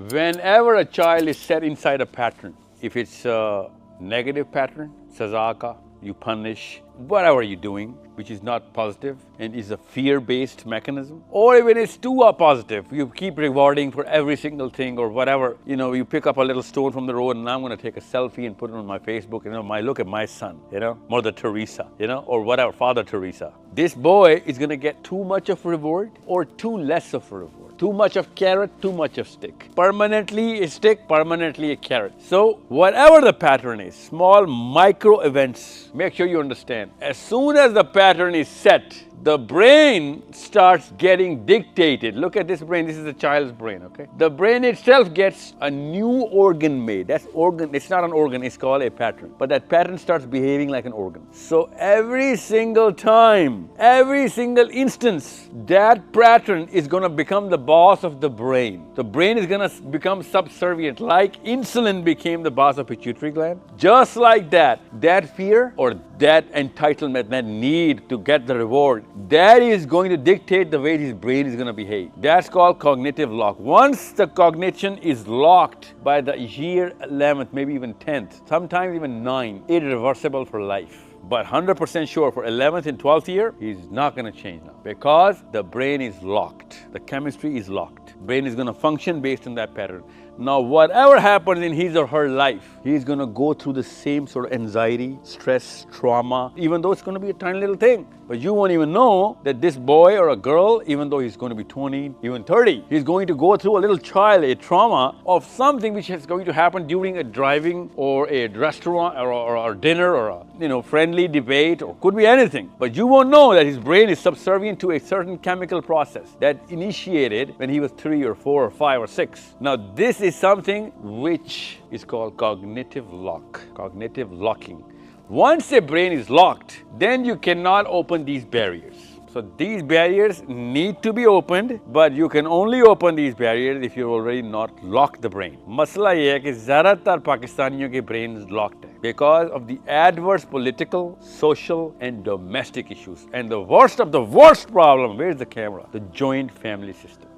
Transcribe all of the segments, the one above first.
Whenever a child is set inside a pattern, if it's a negative pattern, sazaka, you punish whatever you're doing, which is not positive and is a fear-based mechanism, or even it's too positive, you keep rewarding for every single thing or whatever. You know, you pick up a little stone from the road and I'm going to take a selfie and put it on my Facebook. You know, look at my son, you know, Mother Teresa, you know, or whatever, Father Teresa. This boy is going to get too much of reward or too less of a reward. Too much of carrot, too much of stick. Permanently a stick, permanently a carrot. So whatever the pattern is, small micro events, make sure you understand. As soon as the pattern is set, the brain starts getting dictated. Look at this brain. This is a child's brain, okay? The brain itself gets a new organ made. That's organ. It's not an organ. It's called a pattern. But that pattern starts behaving like an organ. So every single time, every single instance, that pattern is going to become the boss of the brain. The brain is going to become subservient, like insulin became the boss of pituitary gland. Just like that, that fear or that entitlement, that need to get the reward, that is going to dictate the way his brain is going to behave. That's called cognitive lock. Once the cognition is locked by the year 11th, maybe even 10th, sometimes even 9, irreversible for life. But 100% sure for 11th and 12th year, he's not going to change now because the brain is locked. The chemistry is locked. Brain is going to function based on that pattern. Now, whatever happens in his or her life, he's going to go through the same sort of anxiety, stress, trauma, even though it's going to be a tiny little thing. But you won't even know that this boy or a girl, even though he's going to be 20, even 30, he's going to go through a little child, a trauma of something which is going to happen during a driving or a restaurant or dinner or a friendly debate, or could be anything. But you won't know that his brain is subservient to a certain chemical process that initiated when he was 3 or 4 or 5 or 6. Now, this is something which is called cognitive lock, cognitive locking. Once a brain is locked, then you cannot open these barriers. So these barriers need to be opened, but you can only open these barriers if you've already not locked the brain. Masla ye hai ki zyadatar Pakistaniyon ke brains locked hai because of the adverse political, social and domestic issues. And the worst of the worst problem, where's the camera? The joint family system.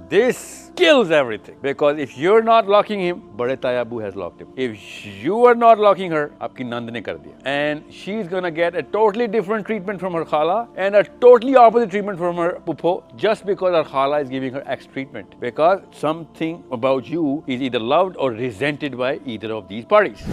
This kills everything because if you're not locking him, Bade Taya Abu has locked him. If you are not locking her, aapki nand ne kar diya. And she's gonna get a totally different treatment from her khala and a totally opposite treatment from her pupho just because her khala is giving her X treatment. Because something about you is either loved or resented by either of these parties.